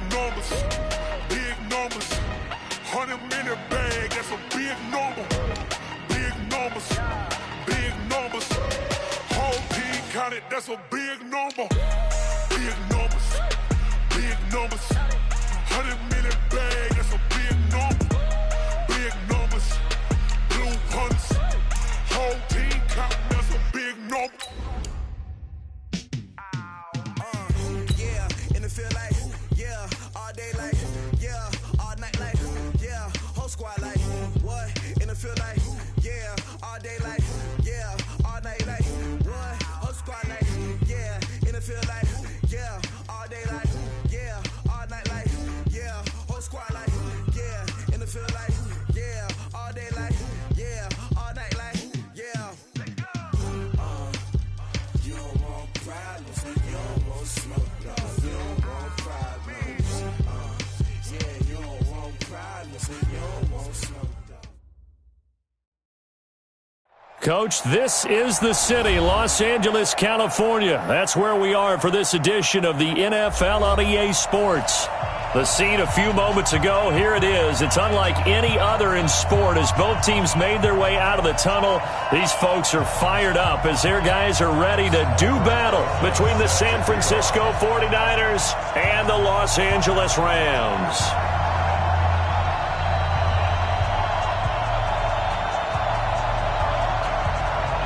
numbers, big numbers. 100-minute bag, that's a big number. Big numbers, big numbers. Whole team counted, that's a big number. Big numbers, big numbers. 100-minute bag, that's a big number. Big numbers, blue punts. Whole team counting, that's a big number. Yeah, in the field like, yeah, all day like, yeah, all night like, yeah, whole squad like, what? In the field like, yeah, all day like, yeah, all night like, what? Whole squad like, yeah, in the field like, yeah, all day like, yeah, all night like, yeah, whole squad like, yeah, in the field like, yeah, all day like, yeah, all night like, yeah. You don't want problems, you don't want smoke, dog. You don't want problems, yeah, you don't want problems, you don't want smoke, dog. Coach, this is the city, Los Angeles, California. That's where we are for this edition of the NFL on EA Sports. The scene a few moments ago, here it is. It's unlike any other in sport as both teams made their way out of the tunnel. These folks are fired up as their guys are ready to do battle between the San Francisco 49ers and the Los Angeles Rams.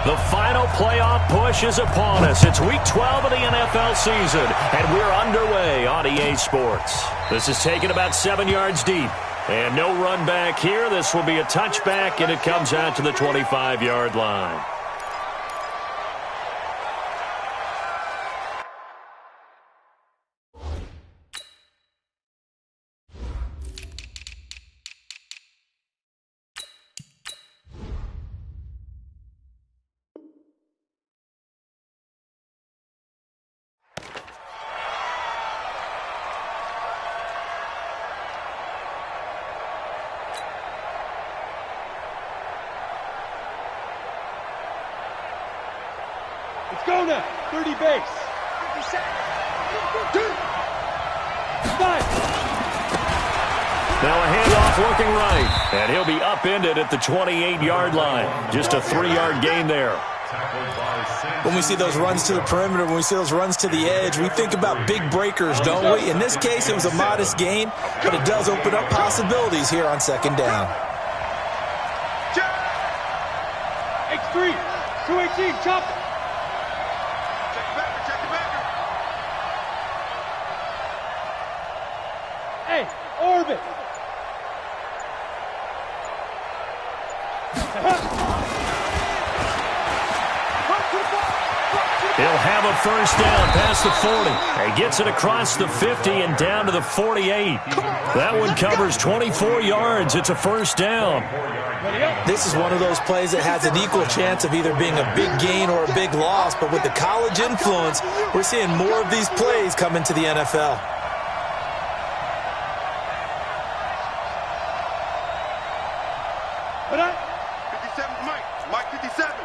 The final playoff push is upon us. It's Week 12 of the NFL season, and we're underway on EA Sports. This is taken about 7 yards deep, and no run back here. This will be a touchback, and it comes out to the 25-yard line. Let's go now. 30 base. 57. 5. Now a handoff looking right, and he'll be upended at the 28-yard line. Just a 3-yard gain there. When we see those runs to the perimeter, when we see those runs to the edge, we think about big breakers, don't we? In this case, it was a modest gain, but it does open up possibilities here on second down. X3. 218. Chop it. Hey, orbit. He'll have a first down past the 40. He gets it across the 50 and down to the 48. That one covers 24 yards. It's a first down. This is one of those plays that has an equal chance of either being a big gain or a big loss, but with the college influence, we're seeing more of these plays come into the NFL. Mike 57.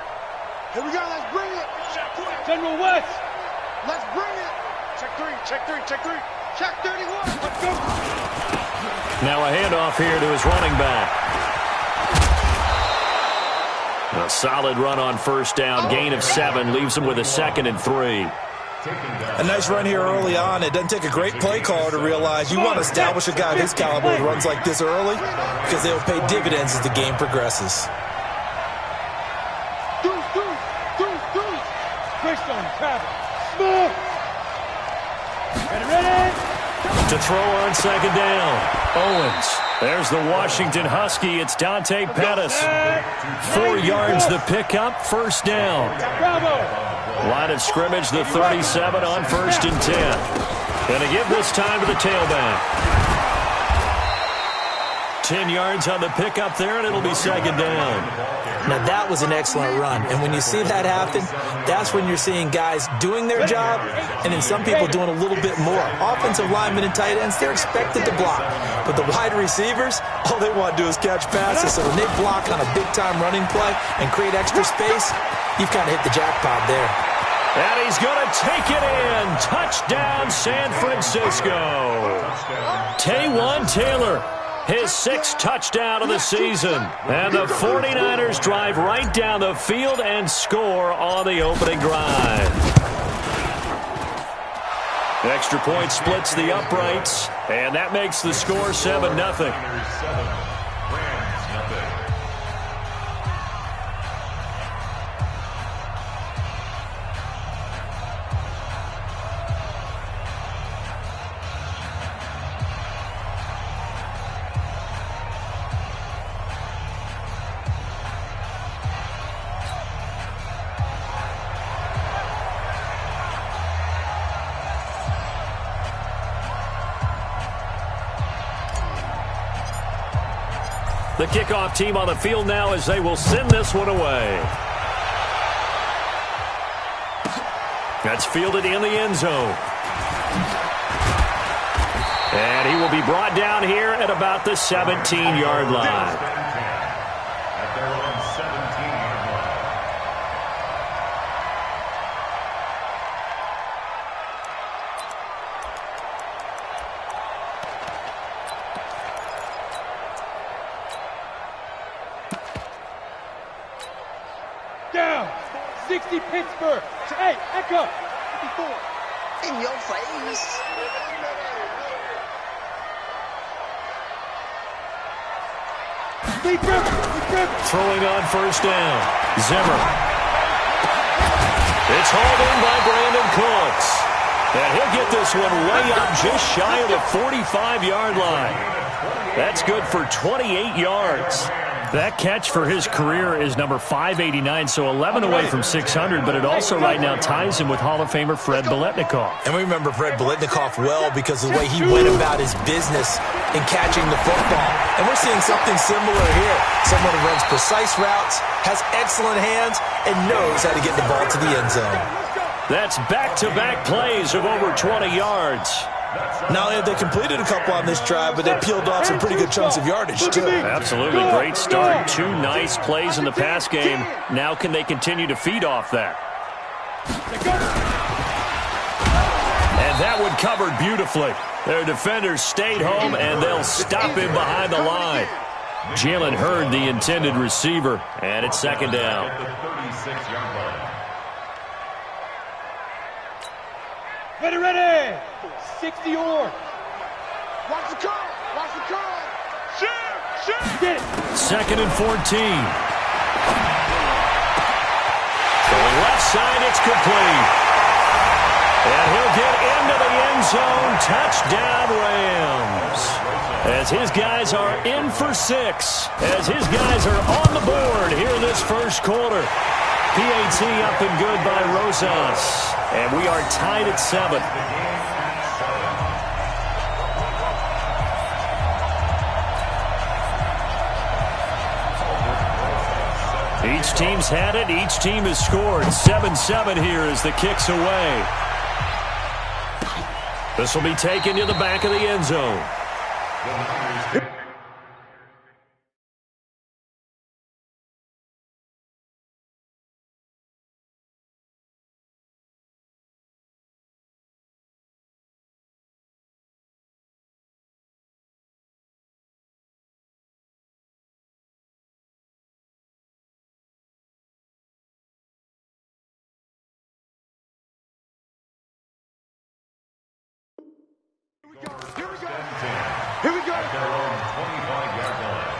Here we go, let's bring it. General West. Let's bring it. Check 3, check 3, check 3. Check 31. Let's go. Now a handoff here to his running back. A solid run on first down. Gain of 7 leaves him with a 2nd and 3. A nice run here early on. It doesn't take a great play caller to realize you want to establish a guy of his caliber who runs like this early because they will pay dividends as the game progresses. To throw on second down. Owens. There's the Washington Husky. It's Dante Pettis. 4 yards the pickup. First down. Line of scrimmage, the 37 on 1st and 10. Going to give this time to the tailback. 10 yards on the pickup there, and it'll be second down. Now, that was an excellent run. And when you see that happen, that's when you're seeing guys doing their job and then some people doing a little bit more. Offensive linemen and tight ends, they're expected to block. But the wide receivers, all they want to do is catch passes. So when they block on a big-time running play and create extra space, you've kind of hit the jackpot there. And he's going to take it in. Touchdown, San Francisco. Taywan Taylor, his 6th touchdown of the season. And the 49ers drive right down the field and score on the opening drive. Extra point splits the uprights, and that makes the score 7-0. The kickoff team on the field now as they will send this one away. That's fielded in the end zone. And he will be brought down here at about the 17-yard line. Down. 60 Pittsburgh. Hey, Echo. 54. In your face. Throwing on first down. Zimmer. It's hauled in by Brandon Cooks. And he'll get this one way up just shy of the 45-yard line. That's good for 28 yards. That catch for his career is number 589, so 11 away from 600, but it also right now ties him with Hall of Famer Fred Biletnikoff. And we remember Fred Biletnikoff well because of the way he went about his business in catching the football. And we're seeing something similar here. Someone who runs precise routes, has excellent hands, and knows how to get the ball to the end zone. That's back-to-back plays of over 20 yards. Not only have they completed a couple on this drive, but they peeled off some pretty good chunks of yardage, too. Absolutely. Great start. 2 nice plays in the pass game. Now can they continue to feed off that? And that one covered beautifully. Their defenders stayed home, and they'll stop him behind the line. Jalen Hurd, the intended receiver, and it's second down. Ready. 60 or. Watch the call. Watch the call. Shoot. Get it. Second and 14. Going left side, it's complete. And he'll get into the end zone. Touchdown, Rams. As his guys are in for 6. As his guys are on the board here in this first quarter. PAT up and good by Rosas. And we are tied at 7. Each team's had it. Each team has scored. 7-7 here as the kick's away. This will be taken to the back of the end zone. Here we go. At their own 25-yard line.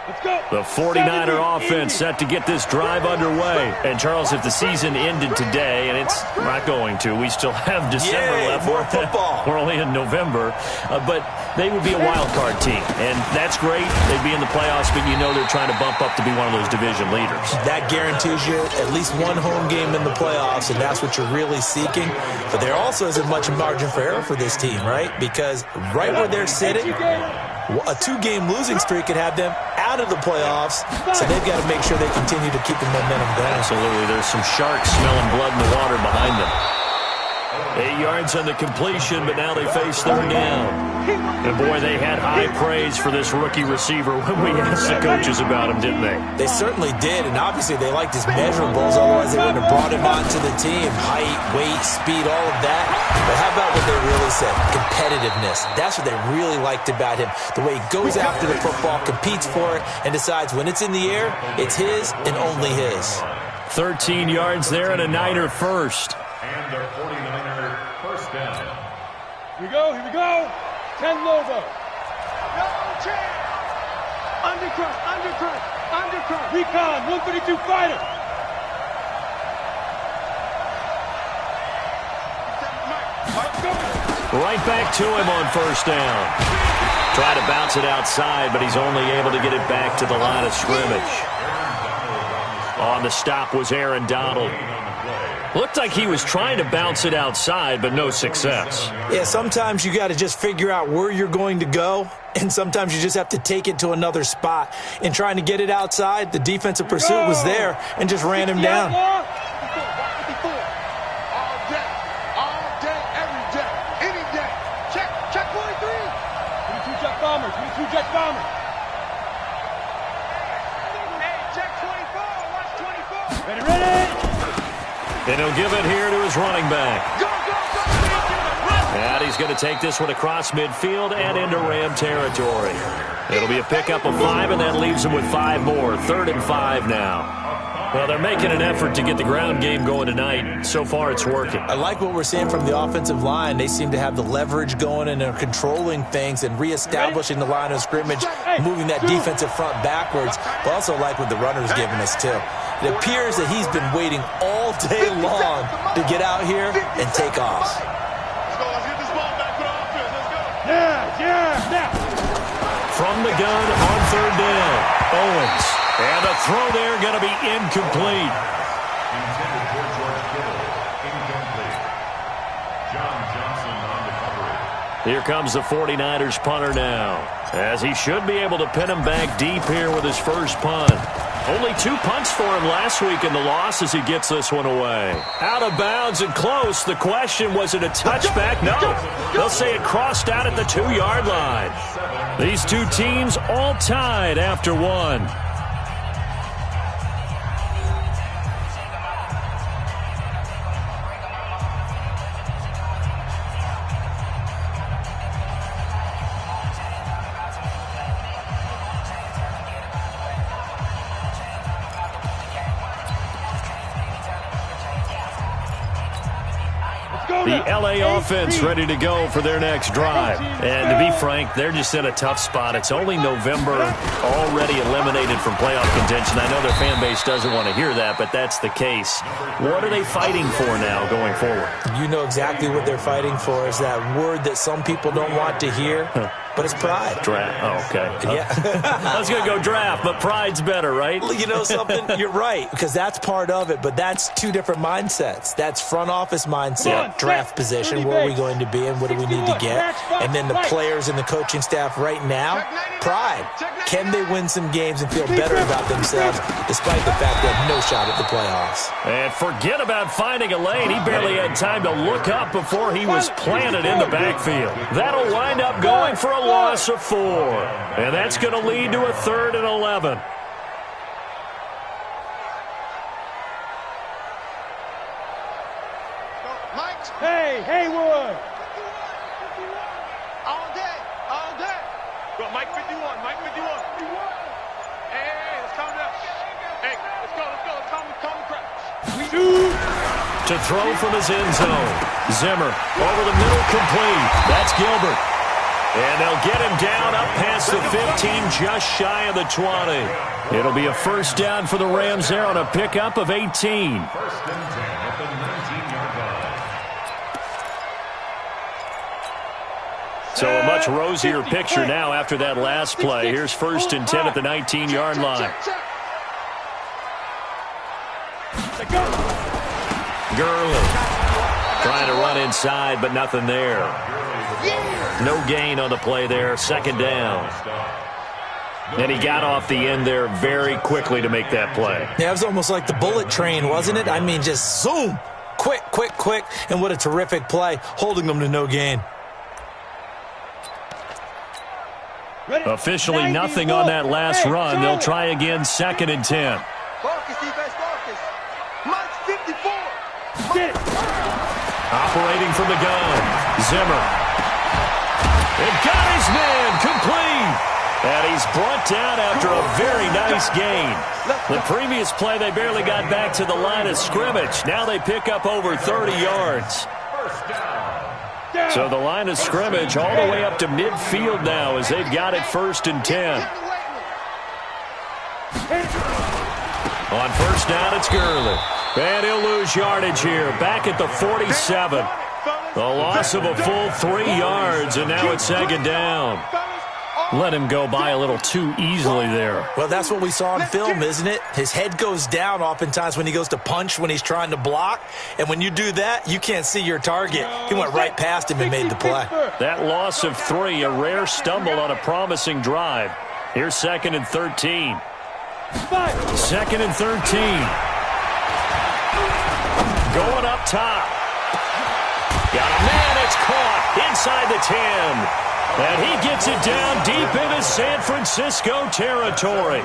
Let's go. The 49er offense set to get this drive underway. And, Charles, if the season ended today, and it's not going to, we still have December left. More football. We're only in November. But they would be a wild card team. And that's great. They'd be in the playoffs, but you know they're trying to bump up to be one of those division leaders. That guarantees you at least one home game in the playoffs, and that's what you're really seeking. But there also isn't much margin for error for this team, right? Because right where they're sitting, a 2-game losing streak could have them out of the playoffs, so they've got to make sure they continue to keep the momentum going. Absolutely. There's some sharks smelling blood in the water behind them. 8 yards on the completion, but now they face third down. And, boy, they had high praise for this rookie receiver when we asked the coaches about him, didn't they? They certainly did, and obviously they liked his measurables, otherwise they wouldn't have brought him onto the team. Height, weight, speed, all of that. But how about what they really said? Competitiveness. That's what they really liked about him. The way he goes after the football, competes for it, and decides when it's in the air, it's his and only his. 13 yards there and a Niner first. And their 49er first down. Here we go. 10 Lobo. No chance. Undercut. Recon, 132 fighter. Right back to him on first down. Try to bounce it outside, but he's only able to get it back to the line of scrimmage. On the stop was Aaron Donald. Looked like he was trying to bounce it outside, but no success. Yeah, sometimes you got to just figure out where you're going to go, and sometimes you just have to take it to another spot. In trying to get it outside, the defensive pursuit was there and just ran him down. All day, every day, any day. Check 43. 22 jet bombers. Hey, check 24. Watch 24. Ready. And he'll give it here to his running back. Go. And he's going to take this one across midfield and into Ram territory. It'll be a pickup of 5, and that leaves him with 5 more. 3rd and 5 now. Well, they're making an effort to get the ground game going tonight. So far, it's working. I like what we're seeing from the offensive line. They seem to have the leverage going, and they're controlling things and reestablishing the line of scrimmage, moving that defensive front backwards. But also like what the runner's giving us, too. It appears that he's been waiting all day long to get out here and take off. Let's get this ball back for the offense. Let's go. Now. From the gun on 3rd down, Owens. And the throw there going to be incomplete. Intended for George Kittle. Incomplete. John Johnson on the coverage. Here comes the 49ers punter now, as he should be able to pin him back deep here with his first punt. Only 2 punts for him last week in the loss as he gets this one away. Out of bounds and close. The question, was it a touchback? No. They'll say it crossed out at the 2-yard line. These two teams all tied after 1. The LA offense ready to go for their next drive. And to be frank, they're just in a tough spot. It's only November, already eliminated from playoff contention. I know their fan base doesn't want to hear that, but that's the case. What are they fighting for now going forward? You know exactly what they're fighting for. Is that word that some people don't want to hear, but it's pride. Draft. Oh, okay. Yeah. I was going to go draft, but pride's better, right? You know something? You're right, because that's part of it, but that's 2 different mindsets. That's front office mindset, draft position, where are we going to be and what do we need to get? And then the players and the coaching staff right now, pride. Can they win some games and feel better about themselves despite the fact they have no shot at the playoffs? And forget about finding a lane. He barely had time to look up before he was planted in the backfield. That'll wind up going for a loss of 4. And that's going to lead to a 3rd and 11. Hey, Haywood. All day. Go, Mike 51. Hey, let's calm down. Hey, let's go. Let's calm the crowd. To throw from his end zone. Zimmer over the middle, complete. That's Gilbert. And they'll get him down up past the 15, just shy of the 20. It'll be a first down for the Rams there on a pickup of 18. 1st and 10 at the 19-yard line. So a much rosier picture now after that last play. Here's 1st and 10 at the 19-yard line. Gurley trying to run inside, but nothing there. No gain on the play there. 2nd down. And he got off the end there very quickly to make that play. Yeah, it was almost like the bullet train, wasn't it? I mean, just zoom. Quick, quick, quick, and what a terrific play, holding them to no gain. Officially nothing on that last run. They'll try again, 2nd and 10. Focus, defense, focus. March 54. Operating from the gun, Zimmer. It got his man, complete. And he's brought down after a very nice gain. The previous play, they barely got back to the line of scrimmage. Now they pick up over 30 yards. So the line of scrimmage all the way up to midfield now as they've got it 1st and 10. On 1st down, it's Gurley. And he'll lose yardage here, back at the 47. The loss of a full 3 yards, and now it's 2nd down. Let him go by a little too easily there. Well, that's what we saw in film, isn't it? His head goes down oftentimes when he goes to punch, when he's trying to block. And when you do that, you can't see your target. He went right past him and made the play. That loss of 3, a rare stumble on a promising drive. Here's 2nd and 13. 2nd and 13. Going up top. Got a man, it's caught inside the 10. And he gets it down deep into San Francisco territory.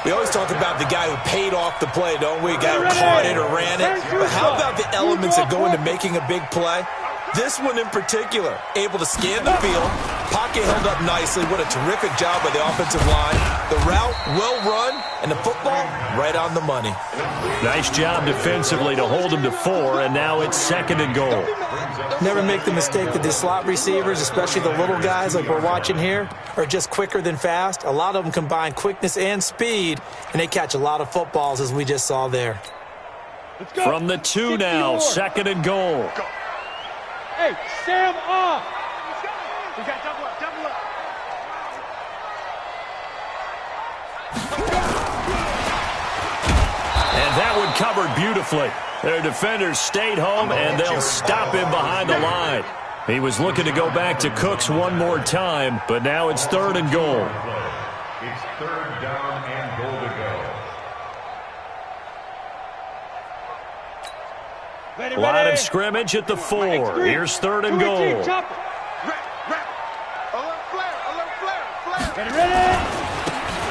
We always talk about the guy who paid off the play, don't we? The guy who caught it or ran it. But how about the elements that go into making a big play? This one in particular, able to scan the field, pocket held up nicely. What a terrific job by the offensive line. The route, well run, and the football, right on the money. Nice job defensively to hold him to 4, and now it's 2nd and goal. Never make the mistake that the slot receivers, especially the little guys like we're watching here, are just quicker than fast. A lot of them combine quickness and speed, and they catch a lot of footballs, as we just saw there. From the 2 now, 2nd and goal. Hey, Sam off. We got double up, double up. And that one covered beautifully. Their defenders stayed home, and they'll stop him behind the line. He was looking to go back to Cooks one more time, but now it's 3rd and goal. It's 3rd down and goal to go. Line of scrimmage at the 4. Here's 3rd and goal. Alert flare. Get ready.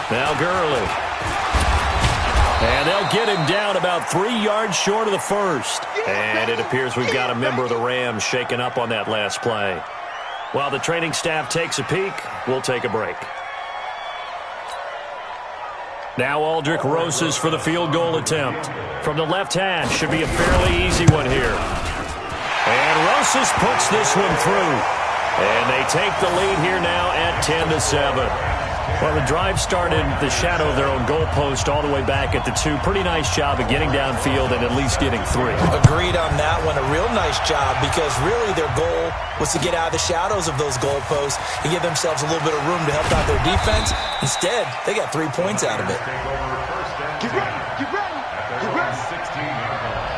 Now Gurley. And they'll get him down about 3 yards short of the 1st. And it appears we've got a member of the Rams shaken up on that last play. While the training staff takes a peek, we'll take a break. Now Aldrick Rosas for the field goal attempt. From the left hash, should be a fairly easy one here. And Rosas puts this one through. And they take the lead here now at 10-7. Well, the drive started the shadow of their own goalpost all the way back at the 2. Pretty nice job of getting downfield and at least getting 3. Agreed on that one. A real nice job because really their goal was to get out of the shadows of those goalposts and give themselves a little bit of room to help out their defense. Instead, they got 3 points out of it. Get ready. Get ready. Get ready. 16-yard line.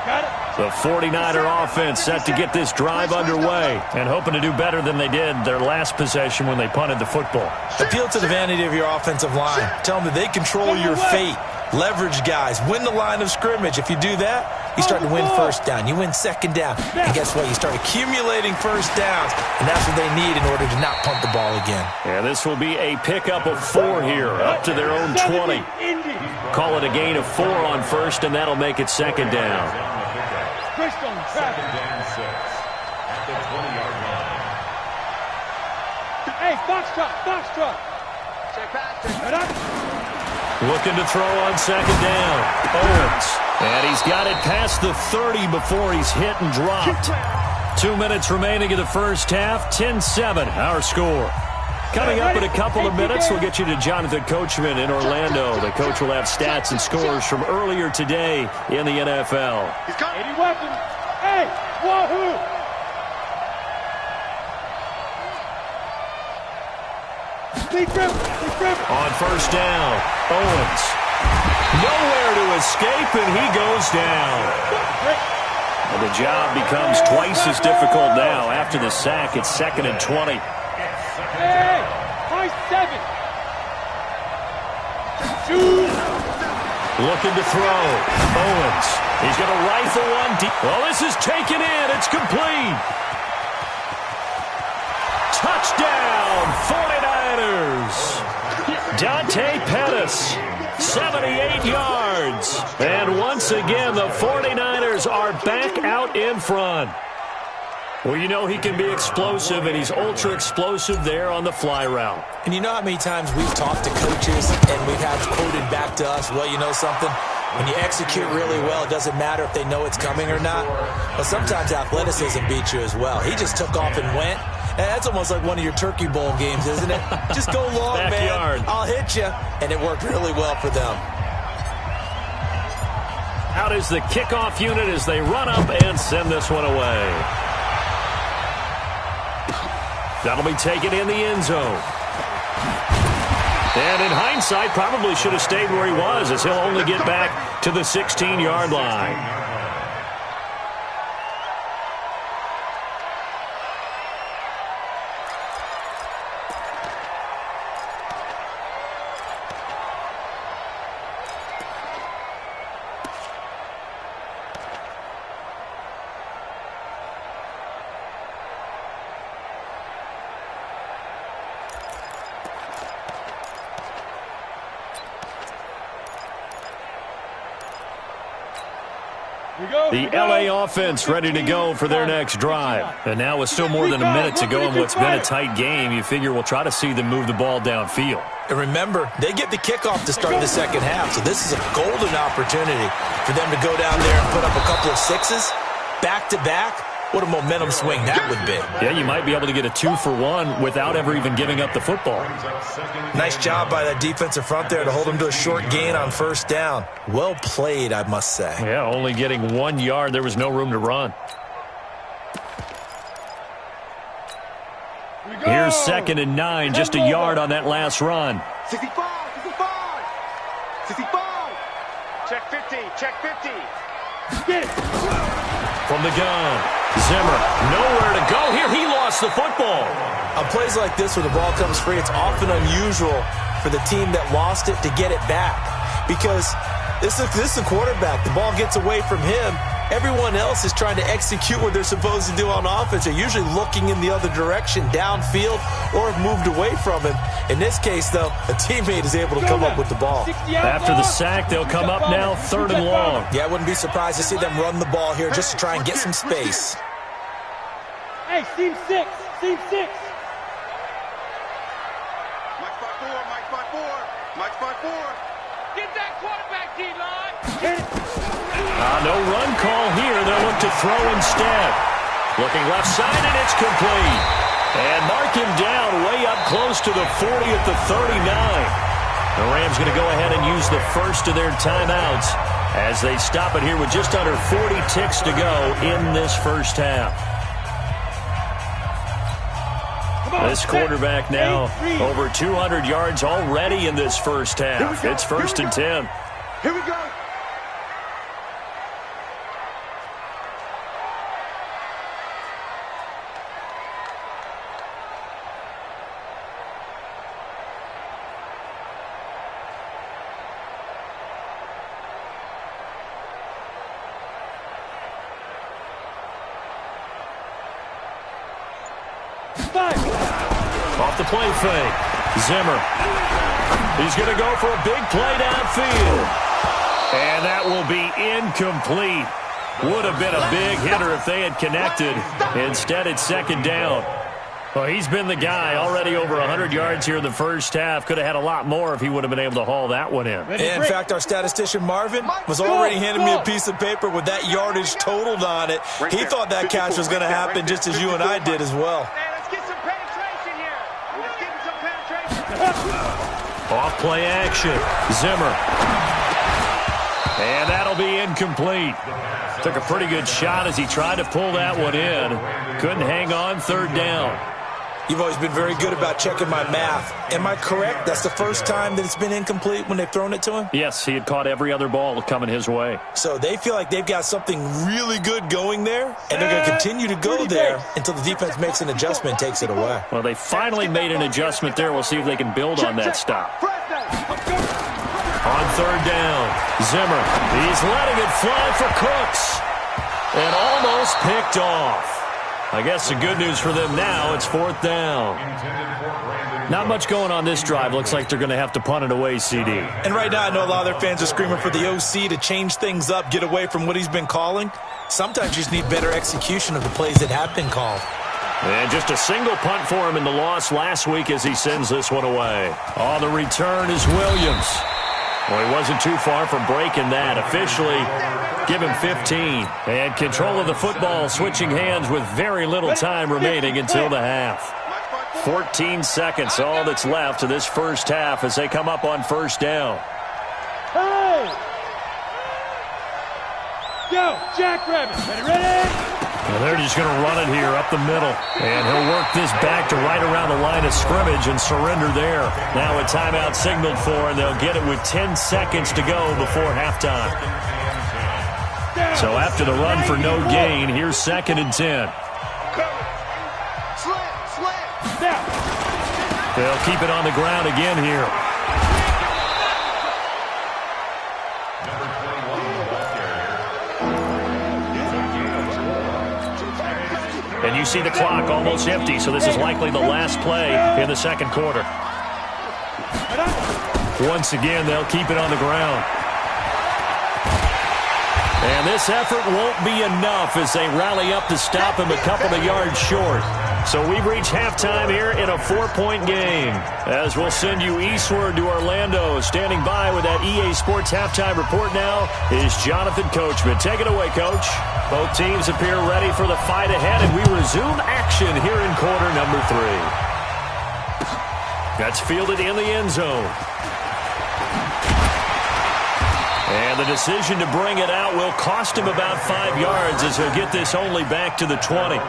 Got it. The 49er offense set to get this drive underway and hoping to do better than they did their last possession when they punted the football. Appeal to the vanity of your offensive line. Tell them that they control your fate. Leverage guys. Win the line of scrimmage. If you do that, you start to win 1st down. You win 2nd down. And guess what? You start accumulating 1st downs. And that's what they need in order to not punt the ball again. And this will be a pickup of 4 here, up to their own 20. Call it a gain of 4 on 1st, and that'll make it 2nd down. Second and 6 at the 20-yard line. Hey, box truck. Check pass. Get up. Looking to throw on 2nd down. Owens. And he's got it past the 30 before he's hit and dropped. 2 minutes remaining in the first half. 10-7, our score. Coming up in a couple of minutes, we'll get you to Jonathan Coachman in Orlando. The coach will have stats and scores from earlier today in the NFL. 80 weapons. Hey, wahoo! Deep grip. On 1st down, Owens. Nowhere to escape, and he goes down. And the job becomes twice as difficult now. After the sack, it's 2nd and 20. Hey, high 7. Shoot. Looking to throw. Owens. He's going to rifle one deep. Well, this is taken in. It's complete. Touchdown, 49ers. Dante Pettis, 78 yards. And once again, the 49ers are back out in front. Well, you know he can be explosive, and he's ultra-explosive there on the fly route. And you know how many times we've talked to coaches and we've had quoted back to us, well, you know something? When you execute really well, it doesn't matter if they know it's coming or not. But sometimes athleticism beats you as well. He just took off and went. And that's almost like one of your Turkey Bowl games, isn't it? Just go long, Backyard. man. I'll hit you. And it worked really well for them. Out is the kickoff unit as they run up and send this one away. That'll be taken in the end zone. And in hindsight, probably should have stayed where he was, as he'll only get back to the 16-yard line. The LA offense ready to go for their next drive. And now with still more than a minute to go in what's been a tight game, you figure we'll try to see them move the ball downfield. And remember, they get the kickoff to start the second half, so this is a golden opportunity for them to go down there and put up a couple of sixes back-to-back. What a momentum swing that would be. Yeah, you might be able to get a 2-for-1 without ever even giving up the football. Nice job by that defensive front there to hold them to a short gain on first down. Well played, I must say. Yeah, only getting 1 yard. There was no room to run. Here's 2nd and 9, just a yard on that last run. 65, 65, 65. Check 50, check 50. From the gun, Zimmer, nowhere to go here. He lost the football. On plays like this where the ball comes free, it's often unusual for the team that lost it to get it back. Because this is a quarterback. The ball gets away from him. Everyone else is trying to execute what they're supposed to do on offense. They're usually looking in the other direction, downfield, or have moved away from him. In this case, though, a teammate is able to come up with the ball. After the sack, they'll come up now 3rd and long. Yeah, I wouldn't be surprised to see them run the ball here just to try and get some space. Hey, seam 6, seam 6. Mike spot 4, Mike spot 4, Mike spot 4. Get that quarterback, D-line. No run call here. They'll look to throw instead. Looking left side, and it's complete. And mark him down way up close to the 40 at the 39. The Rams going to go ahead and use the first of their timeouts as they stop it here with just under 40 ticks to go in this first half. This quarterback now over 200 yards already in this first half. It's 1st and 10. Here we go. Off the play fake. Zimmer. He's going to go for a big play downfield. And that will be incomplete. Would have been a big hitter if they had connected. Instead, it's 2nd down. Well, he's been the guy already over 100 yards here in the first half. Could have had a lot more if he would have been able to haul that one in. In fact, our statistician Marvin was already handing me a piece of paper with that yardage totaled on it. He thought that catch was going to happen just as you and I did as well. Hey, let's get some penetration here. Let's get some penetration. Off play action. Zimmer. And that'll be incomplete. Took a pretty good shot as he tried to pull that one in. Couldn't hang on 3rd down. You've always been very good about checking my math. Am I correct? That's the first time that it's been incomplete when they've thrown it to him? Yes, he had caught every other ball coming his way. So they feel like they've got something really good going there, and they're going to continue to go there until the defense makes an adjustment and takes it away. Well, they finally made an adjustment there. We'll see if they can build on that stop. On third down, Zimmer. He's letting it fly for Cooks. And almost picked off. I guess the good news for them now, it's fourth down. Not much going on this drive. Looks like they're going to have to punt it away, CD. And right now I know a lot of their fans are screaming for the OC to change things up, get away from what he's been calling. Sometimes you just need better execution of the plays that have been called. And just a single punt for him in the loss last week as he sends this one away. On the return is Williams. Well, he wasn't too far from breaking that. Officially, give him 15. And control of the football switching hands with very little time remaining until the half. 14 seconds, all that's left to this first half as they come up on first down. Hey! Go, Jackrabbit. Ready? And they're just going to run it here up the middle. And he'll work this back to right around the line of scrimmage and surrender there. Now a timeout signaled for, and they'll get it with 10 seconds to go before halftime. So after the run for no gain, here's 2nd and 10. They'll keep it on the ground again here. And you see the clock almost empty, so this is likely the last play in the second quarter. Once again, they'll keep it on the ground. And this effort won't be enough as they rally up to stop him a couple of yards short. So we've reached halftime here in a 4-point game. As we'll send you eastward to Orlando. Standing by with that EA Sports halftime report now is Jonathan Coachman. Take it away, Coach. Both teams appear ready for the fight ahead, and we resume action here in quarter number 3. That's fielded in the end zone. And the decision to bring it out will cost him about 5 yards as he'll get this only back to the 20.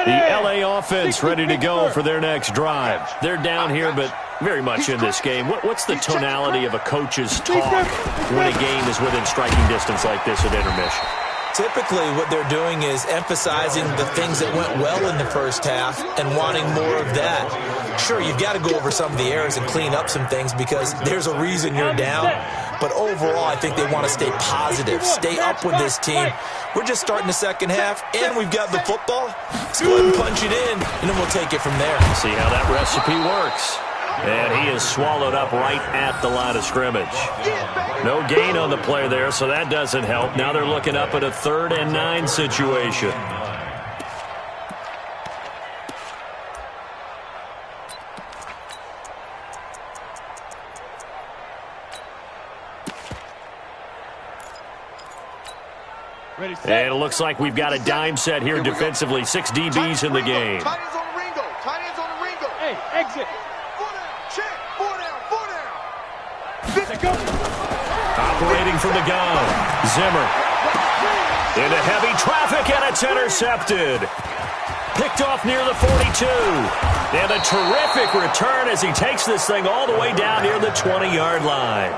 The LA offense ready to go for their next drive. They're down here, but very much in this game. What's the tonality of a coach's talk when a game is within striking distance like this at intermission? Typically, what they're doing is emphasizing the things that went well in the first half and wanting more of that. Sure, you've got to go over some of the errors and clean up some things because there's a reason you're down. But overall, I think they want to stay positive, stay up with this team. We're just starting the second half, and we've got the football. Let's go ahead and punch it in, and then we'll take it from there. See how that recipe works. And he is swallowed up right at the line of scrimmage. No gain on the play there, so that doesn't help. Now they're looking up at a 3rd and 9 situation. And it looks like we've got a dime set here defensively. 6 DBs in the game. Tight ends on the Ringo. Tight ends on the Ringo. Hey, exit. 4 down. Check. 4 down. 4 down. Let's go. Operating from the gun. Zimmer. Into heavy traffic, and it's intercepted. Picked off near the 42. And a terrific return as he takes this thing all the way down near the 20-yard line.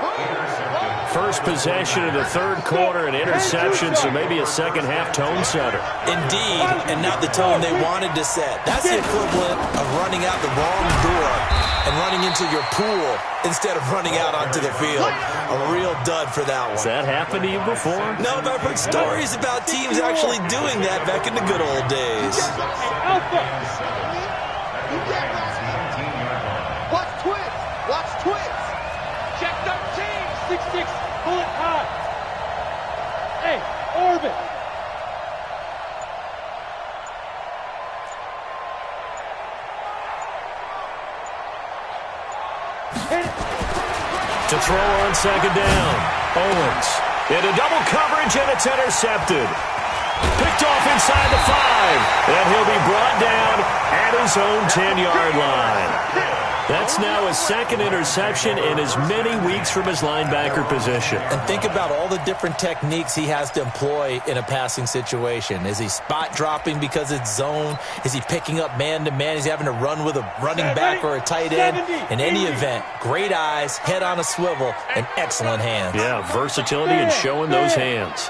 First possession of the third quarter, an interception, so maybe a second-half tone setter. Indeed, and not the tone they wanted to set. That's the equivalent of running out the wrong door and running into your pool instead of running out onto the field. A real dud for that one. Has that happened to you before? No, but I've heard stories about teams actually doing that back in the good old days. Alpha. Watch twist. Watch twist. Check 13. 6-6. Pull it high. Hey, orbit. To throw on second down. Owens into double coverage, and it's intercepted. Picked off inside the 5, and he'll be brought down at his own 10-yard line. That's now his second interception in as many weeks from his linebacker position. And think about all the different techniques he has to employ in a passing situation. Is he spot dropping because it's zone? Is he picking up man-to-man? He's having to run with a running back or a tight end. In any event, great eyes, head on a swivel, and excellent hands. Yeah, versatility and showing those hands.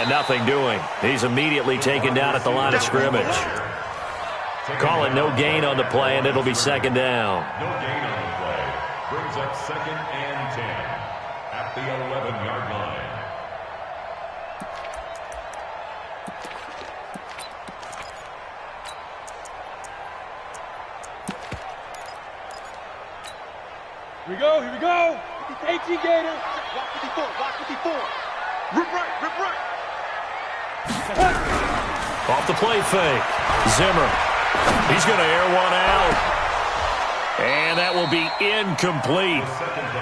And nothing doing. He's immediately taken down at the line of scrimmage. Call it no gain on the play, and it'll be second down. No gain on the play. Brings up 2nd and 10 at the 11-yard line. Here we go, here we go. 18 Gator. Block 54, block 54. Rip right, rip right. Off the play fake. Zimmer. He's going to air one out. And that will be incomplete.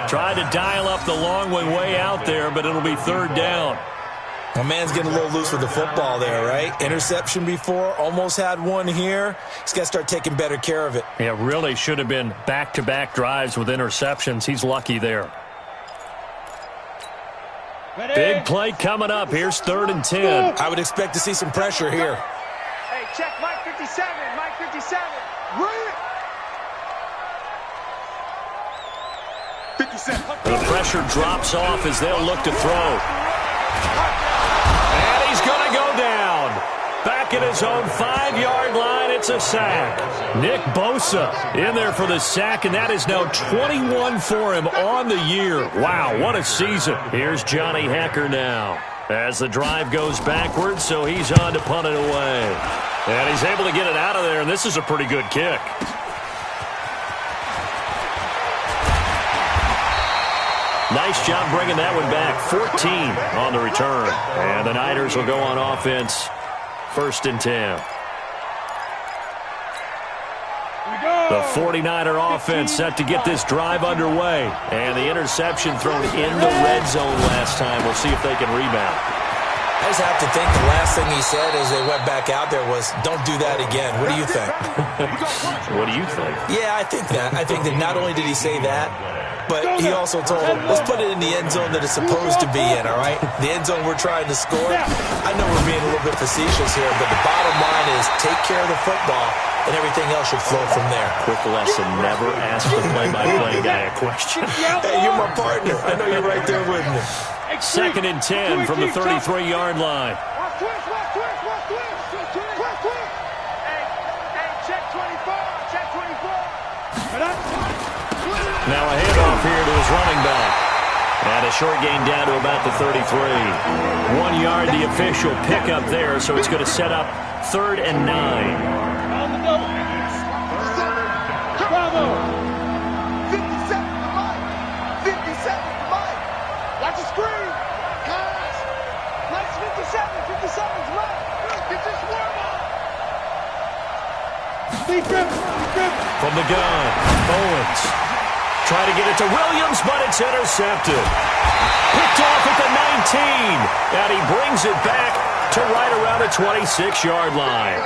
Tried to dial up the long way out there, but it'll be third down. My man's getting a little loose with the football there, right? Interception before, almost had one here. He's got to start taking better care of it. Yeah, really should have been back-to-back drives with interceptions. He's lucky there. Ready? Big play coming up. Here's 3rd and 10. I would expect to see some pressure here. Hey, check Mike 57, Mike 57. Run it. 57. The pressure drops off as they'll look to throw. And he's going to go down. Back at his own 5-yard line, it's a sack. Nick Bosa in there for the sack, and that is now 21 for him on the year. Wow, what a season. Here's Johnny Hecker now as the drive goes backwards, so he's on to punt it away. And he's able to get it out of there, and this is a pretty good kick. Nice job bringing that one back. 14 on the return. And the Niners will go on offense. 1st and 10. The 49er offense set to get this drive underway. And the interception thrown in the red zone last time. We'll see if they can rebound. I just have to think the last thing he said as they went back out there was, don't do that again. What do you think? What do you think? Yeah, I think that. I think that not only did he say that, but he also told him, let's put it in the end zone that it's supposed to be in, all right? The end zone we're trying to score. I know we're being a little bit facetious here, but the bottom line is take care of the football, and everything else should flow from there. Quick lesson, never ask the play-by-play guy a question. Hey, you're my partner. I know you're right there with me. 2nd and 10 from the 33-yard line. Watch twist, watch twist, watch twist. Twist, twist. Hey, check 24, check 24. Now a handoff here to his running back. And a short gain down to about the 33. 1 yard, the official pickup there, so it's going to set up 3rd and 9. On the double. Bravo. 57 to Mike. 57 to Mike. Watch the screen. Pass. Mike's 57. 57's Mike. Get this warm up. Deep grip. From the gun, Owens. Try to get it to Williams, but it's intercepted. Picked off at the 19. And he brings it back to right around the 26-yard line.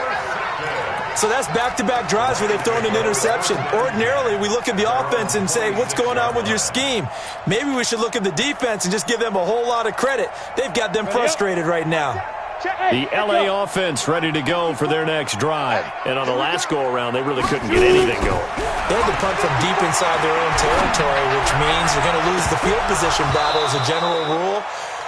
So that's back-to-back drives where they've thrown an interception. Ordinarily, we look at the offense and say, what's going on with your scheme? Maybe we should look at the defense and just give them a whole lot of credit. They've got them frustrated right now. The L.A. offense ready to go for their next drive. And on the last go-around, they really couldn't get anything going. They had to punt from deep inside their own territory, which means they're going to lose the field position battle as a general rule.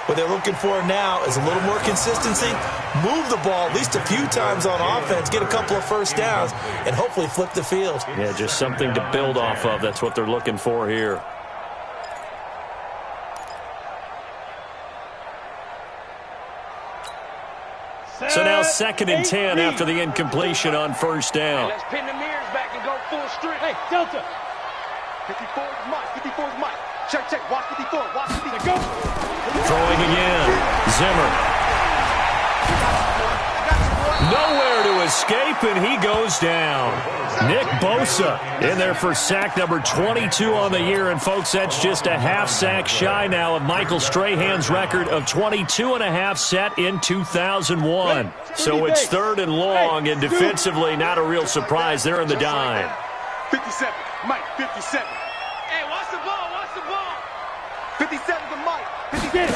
What they're looking for now is a little more consistency, move the ball at least a few times on offense, get a couple of first downs, and hopefully flip the field. Yeah, just something to build off of. That's what they're looking for here. So now 2nd and 10 after the incompletion on 1st down. Let's pin the mirrors back and go full strip. Hey, Delta. 54 is Mike. 54 is Mike. Check. Watch 54. Watch 54. Go. Throwing again. Zimmer. Nowhere to escape, and he goes down. Nick Bosa in there for sack number 22 on the year. And, folks, that's just a half sack shy now of Michael Strahan's record of 22.5 set in 2001. So it's 3rd and long, and defensively not a real surprise. They're in the dime. 57. Mike, 57. Hey, watch the ball. Watch the ball. 57 to Mike. 57.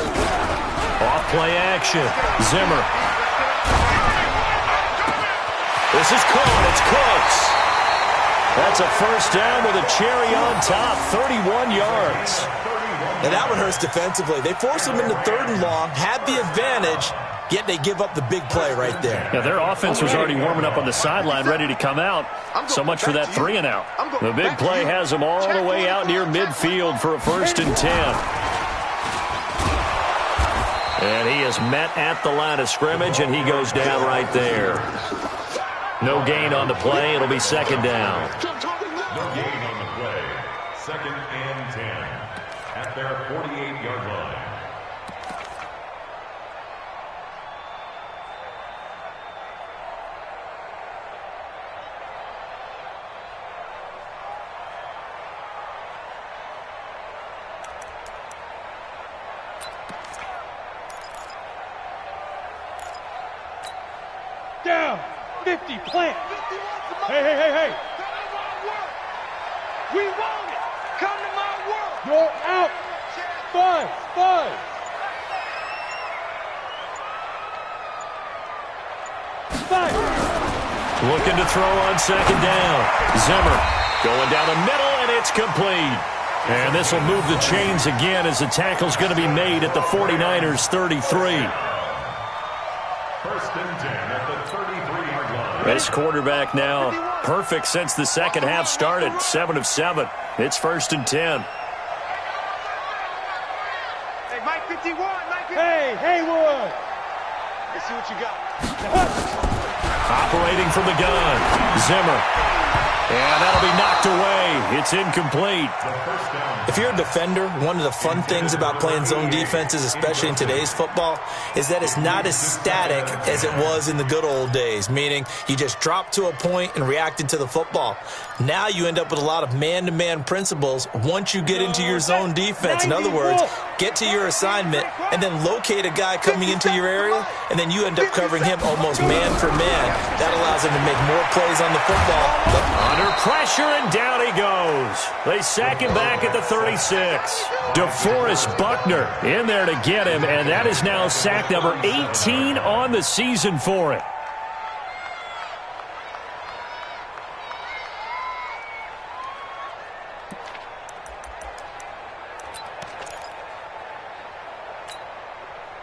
Off play action. Zimmer. This is caught. It's Cooks. That's a first down with a cherry on top. 31 yards. And that one hurts defensively. They forced them into 3rd and long, had the advantage, yet they give up the big play right there. Yeah, their offense was already warming up on the sideline, ready to come out. So much for that 3-and-out. The big play has them all the way out near midfield for a 1st and 10. And he is met at the line of scrimmage, and he goes down right there. No gain on the play. It'll be 2nd down. No gain on the play. 2nd and 10 at their 48-yard line. Down. 50. Plant. Hey. We want it. Come to my world. You're out. 5. Looking to throw on 2nd down. Zimmer going down the middle, and it's complete. And this will move the chains again as the tackle's going to be made at the 49ers' 33. 1st and 10 at the 33-yard line. This quarterback now perfect since the second half started. 7 of 7. It's 1st and 10. Hey, Mike 51. Mike 51. Hey, Haywood. Let's see what you got. Operating from the gun. Zimmer. And that'll be knocked away. It's incomplete. If you're a defender, one of the fun things about playing zone defenses, especially in today's football, is that it's not as static as it was in the good old days, meaning you just drop to a point and reacted to the football. Now you end up with a lot of man-to-man principles once you get into your zone defense. In other words, get to your assignment and then locate a guy coming into your area, and then you end up covering him almost man for man. That allows him to make more plays on the football. Under pressure, and down he goes. They sack him back at the 36. DeForest Buckner in there to get him, and that is now sack number 18 on the season for it.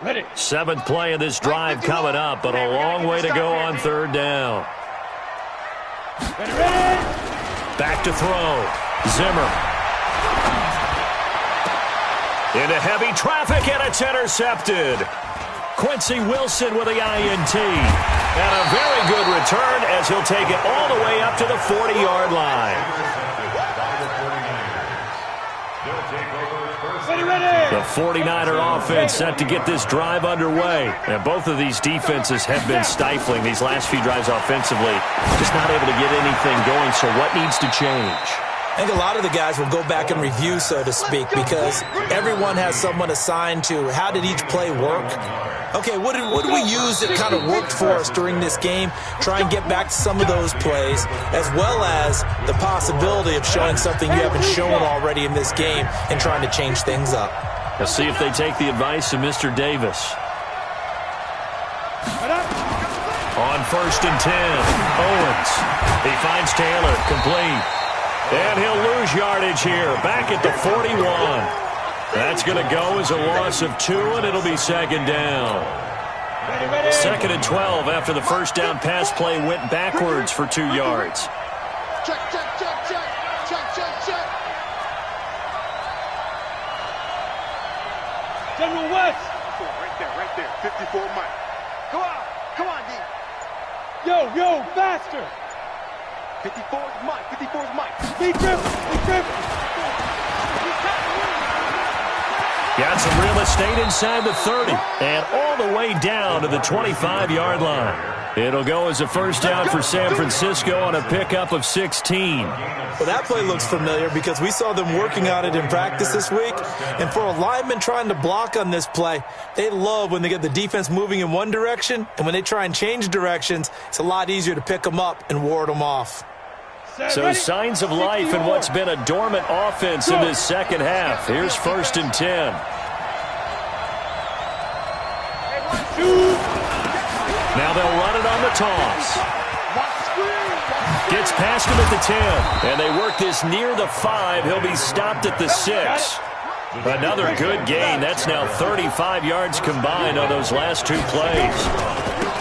Ready. 7th play of this drive coming up, but a long way to go on 3rd down. Ready. Back to throw. Zimmer. Into heavy traffic, and it's intercepted. Quincy Wilson with the INT. And a very good return as he'll take it all the way up to the 40-yard line. The 49er offense set to get this drive underway. And both of these defenses have been stifling these last few drives offensively. Just not able to get anything going, so what needs to change? I think a lot of the guys will go back and review, so to speak, because everyone has someone assigned to how did each play work. Okay, what did we use that kind of worked for us during this game? Try and get back to some of those plays, as well as the possibility of showing something you haven't shown already in this game and trying to change things up. Let's see if they take the advice of Mr. Davis. On 1st and 10, Owens. He finds Taylor, complete. And he'll lose yardage here, back at the 41. That's going to go as a loss of 2, and it'll be 2nd down. 2nd and 12 after the first down pass play went backwards for 2 yards. Check. General West. Right there. 54 Mike. Come on, D. Yo, faster. 54 is Mike. Be driven. Got some real estate inside the 30 and all the way down to the 25-yard line. It'll go as a first down for San Francisco on a pickup of 16. Well, that play looks familiar because we saw them working on it in practice this week. And for a lineman trying to block on this play, they love when they get the defense moving in one direction. And when they try and change directions, it's a lot easier to pick them up and ward them off. So signs of life in what's been a dormant offense in this second half. Here's 1st and 10. Now they'll run it on the toss. Gets past him at the 10. And they work this near the 5. He'll be stopped at the 6. Another good gain. That's now 35 yards combined on those last two plays.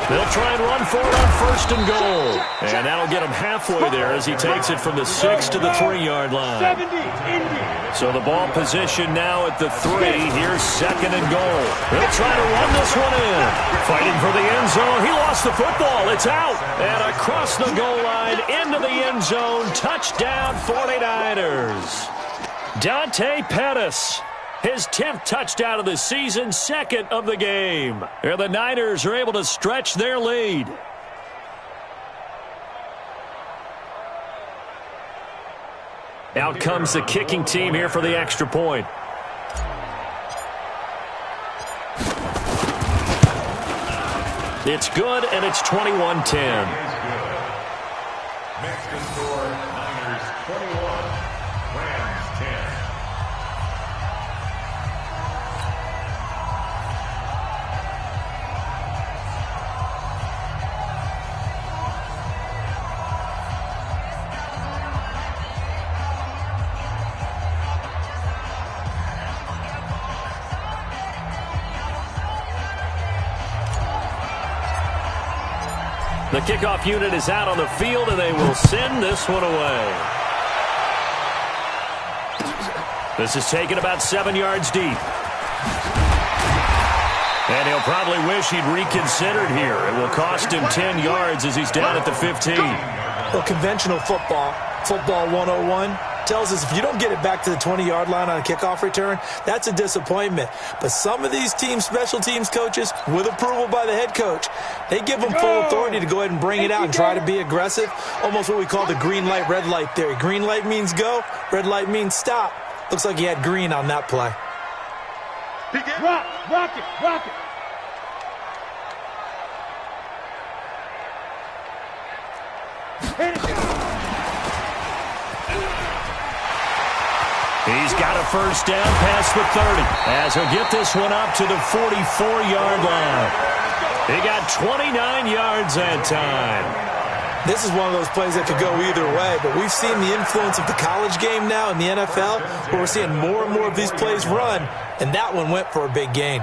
They'll try and run for it on 1st and goal. And that'll get him halfway there as he takes it from the 6 to the 3-yard line. So the ball position now at the 3. Here's 2nd and goal. He'll try to run this one in. Fighting for the end zone. He lost the football. It's out. And across the goal line into the end zone. Touchdown 49ers. Dante Pettis. His 10th touchdown of the season, 2nd of the game. And the Niners are able to stretch their lead. Out comes the kicking team here for the extra point. It's good, and it's 21-10. Mexican score, Niners 21, Rams 10. The kickoff unit is out on the field, and they will send this one away. This is taken about 7 yards deep. And he'll probably wish he'd reconsidered here. It will cost him 10 yards as he's down at the 15. Well, conventional football 101, tells us if you don't get it back to the 20-yard line on a kickoff return, that's a disappointment. But some of these teams, special teams coaches, with approval by the head coach, they give them full authority to go ahead and bring it out and try to be aggressive. Almost what we call the green light, red light theory. Green light means go, red light means stop. Looks like he had green on that play. Rock it. Hit it. He's got a first down past the 30 as he'll get this one up to the 44-yard line. He got 29 yards that time. This is one of those plays that could go either way, but we've seen the influence of the college game now in the NFL, where we're seeing more and more of these plays run, and that one went for a big gain.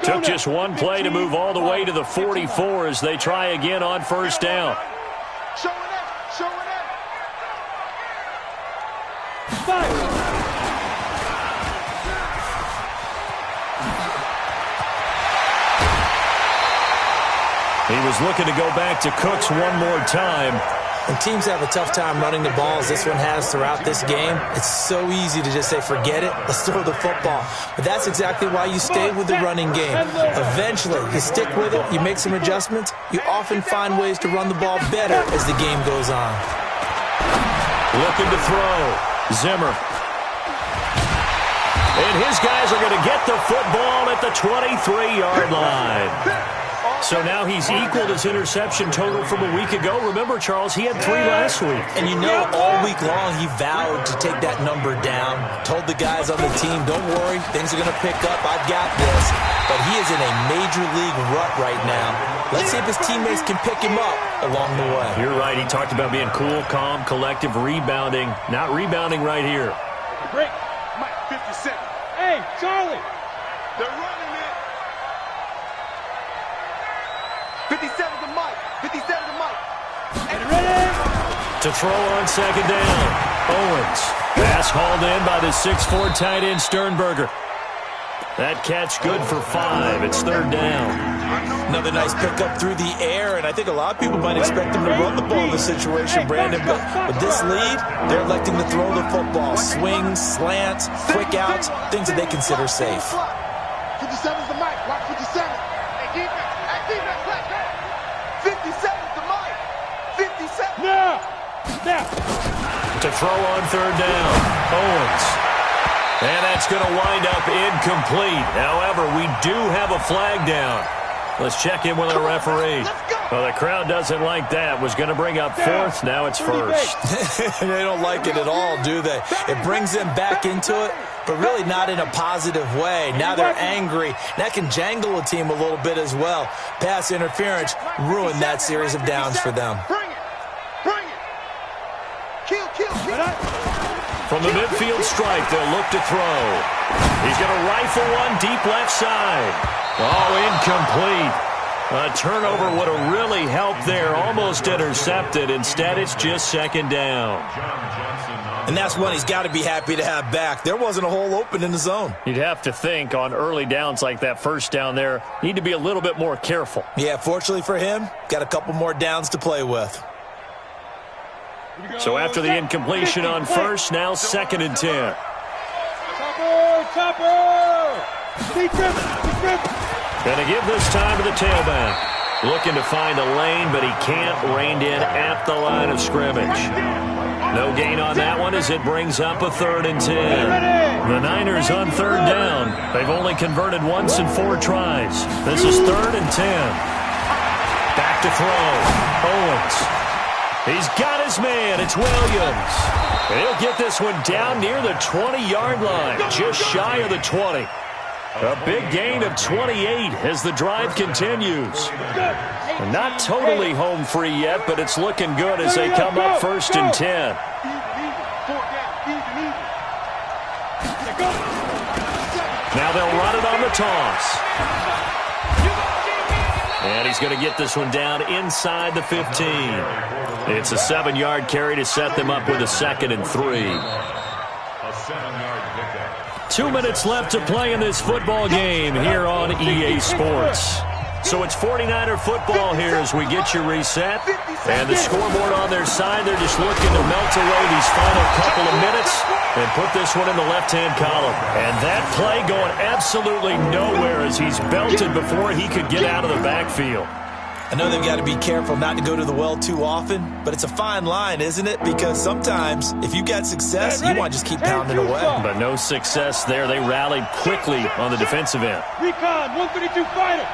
Took just one play to move all the way to the 44 as they try again on first down. Show it up. He was looking to go back to Cooks one more time. When teams have a tough time running the ball, as this one has throughout this game, it's so easy to just say, forget it, let's throw the football. But that's exactly why you stay with the running game. Eventually, you stick with it, you make some adjustments, you often find ways to run the ball better as the game goes on. Looking to throw. Zimmer. And his guys are going to get the football at the 23-yard line. So now he's equaled his interception total from a week ago. Remember, Charles, he had 3 last week. And you know, all week long he vowed to take that number down. Told the guys on the team, don't worry, things are going to pick up. I've got this. But he is in a major league rut right now. Let's see if his teammates can pick him up along the way. You're right. He talked about being cool, calm, collective, rebounding. Not rebounding right here. Break. Mike, 57. Hey, Charlie. They're running it. 57 to Mike. 57 to Mike. And ready. To throw on second down. Owens. Pass hauled in by the 6'4" tight end Sternberger. That catch good for 5. It's third down. Another nice pickup through the air, and I think a lot of people might expect him to run the ball in this situation, Brandon. But with this lead, they're electing to throw the football. Swings, slants, quick outs, things that they consider safe. 57's to Mike. Watch 57. Hey, defense. Hey, defense. Let's go. 57's to Mike. 57. Now. To throw on third down. Owens. And that's going to wind up incomplete. However, we do have a flag down. Let's check in with our referee. Let's go. Well, the crowd doesn't like that. Was going to bring up fourth. Now it's first. They don't like it at all, do they? It brings them back into it, but really not in a positive way. Now they're angry. That can jangle a team a little bit as well. Pass interference ruined that series of downs for them. Bring it. Bring it. Kill. From the midfield stripe, they'll look to throw. He's going to rifle one deep left side. Oh, incomplete. A turnover would have really helped there. Almost intercepted. Instead, it's just second down. And that's one he's got to be happy to have back. There wasn't a hole open in the zone. You'd have to think on early downs like that first down there, need to be a little bit more careful. Yeah, fortunately for him, got a couple more downs to play with. So after the incompletion on first, now 2nd and 10. Chopper! Going to give this time to the tailback. Looking to find a lane, but he can't. Reined in at the line of scrimmage. No gain on that one as it brings up a 3rd and 10. The Niners on 3rd down. They've only converted once in 4 tries. This is 3rd and 10. Back to throw. Owens. He's got his man. It's Williams. And he'll get this one down near the 20-yard line, just shy of the 20. A big gain of 28 as the drive continues. And not totally home free yet, but it's looking good as they come up 1st and 10. Now they'll run it on the toss. And he's going to get this one down inside the 15. It's a 7-yard carry to set them up with a 2nd and 3. A 7-yard pickup. 2 minutes left to play in this football game here on EA Sports. So it's 49er football here as we get you reset. And the scoreboard on their side, they're just looking to melt away these final couple of minutes and put this one in the left-hand column. And that play going absolutely nowhere as he's belted before he could get out of the backfield. I know they've got to be careful not to go to the well too often, but it's a fine line, isn't it? Because sometimes if you've got success, you want to just keep pounding away. But no success there. They rallied quickly on the defensive end. Recon, 132 fighter.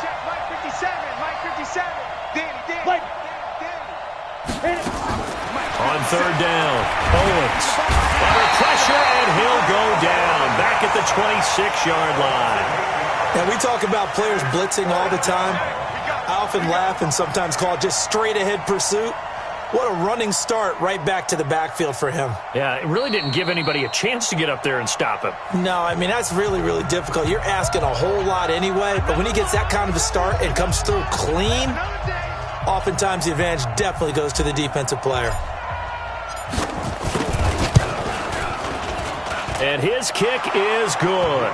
Check, Mike 57. Danny. On 3rd down, Owens under pressure, and he'll go down back at the 26-yard line. Now, we talk about players blitzing all the time. I often laugh and sometimes call it just straight-ahead pursuit. What a running start right back to the backfield for him. Yeah, it really didn't give anybody a chance to get up there and stop him. No, I mean, that's really, really difficult. You're asking a whole lot anyway, but when he gets that kind of a start and comes through clean, oftentimes the advantage definitely goes to the defensive player. And his kick is good.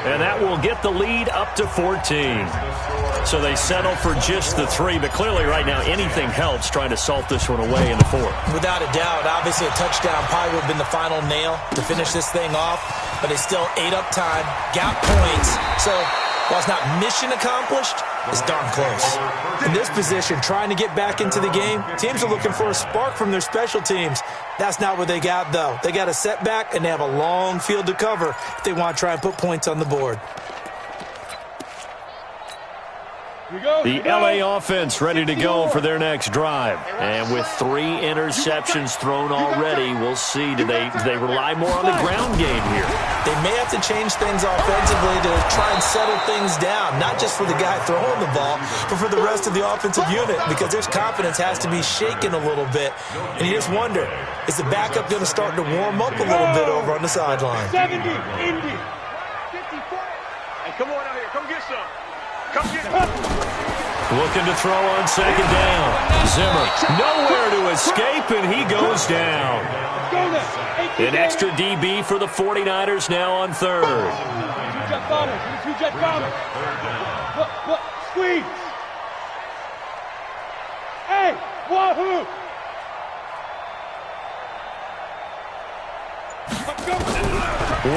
And that will get the lead up to 14. So they settle for just the 3, but clearly right now anything helps trying to salt this one away in the 4th. Without a doubt, obviously a touchdown probably would have been the final nail to finish this thing off, but they still ate up time, got points. So while it's not mission accomplished, it's darn close. In this position, trying to get back into the game, teams are looking for a spark from their special teams. That's not what they got, though. They got a setback, and they have a long field to cover if they want to try and put points on the board. The LA offense ready to go for their next drive. And with 3 interceptions thrown already, we'll see. Do they rely more on the ground game here? They may have to change things offensively to try and settle things down, not just for the guy throwing the ball, but for the rest of the offensive unit, because their confidence has to be shaken a little bit. And you just wonder, is the backup going to start to warm up a little bit over on the sideline? 70, Indy. 54. Hey, come on out here. Come get some. Come get Looking to throw on 2nd down. Zimmer nowhere to escape, and he goes down. An extra DB for the 49ers now on 3rd. Two-jet bombers. Two-jet bombers. Look, squeeze. Hey, wahoo.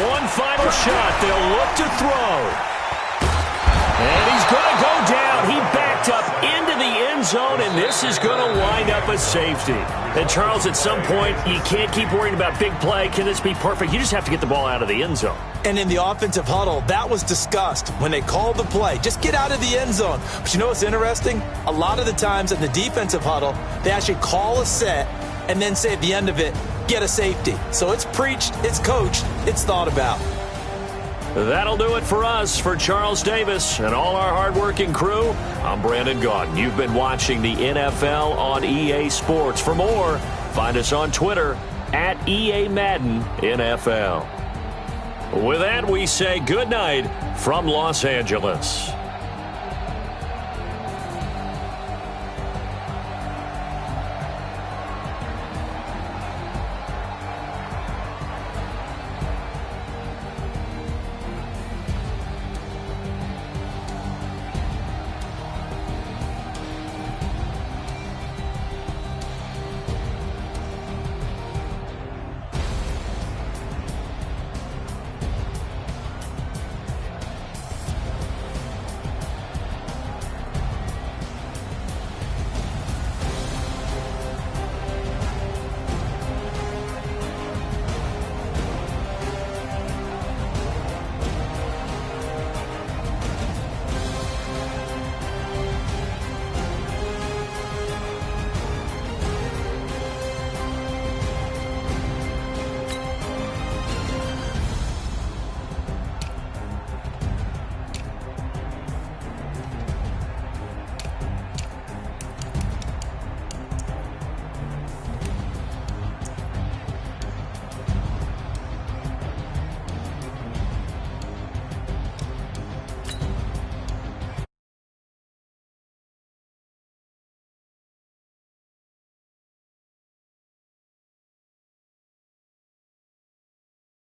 One final shot. They'll look to throw. And he's going to go down. He backed up into the end zone, and this is going to wind up a safety. And, Charles, at some point, you can't keep worrying about big play. Can this be perfect? You just have to get the ball out of the end zone. And in the offensive huddle, that was discussed when they called the play. Just get out of the end zone. But you know what's interesting? A lot of the times in the defensive huddle, they actually call a set and then say at the end of it, get a safety. So it's preached, it's coached, it's thought about. That'll do it for us. For Charles Davis and all our hardworking crew, I'm Brandon Gaudin. You've been watching the NFL on EA Sports. For more, find us on Twitter at EA Madden NFL. With that, we say good night from Los Angeles.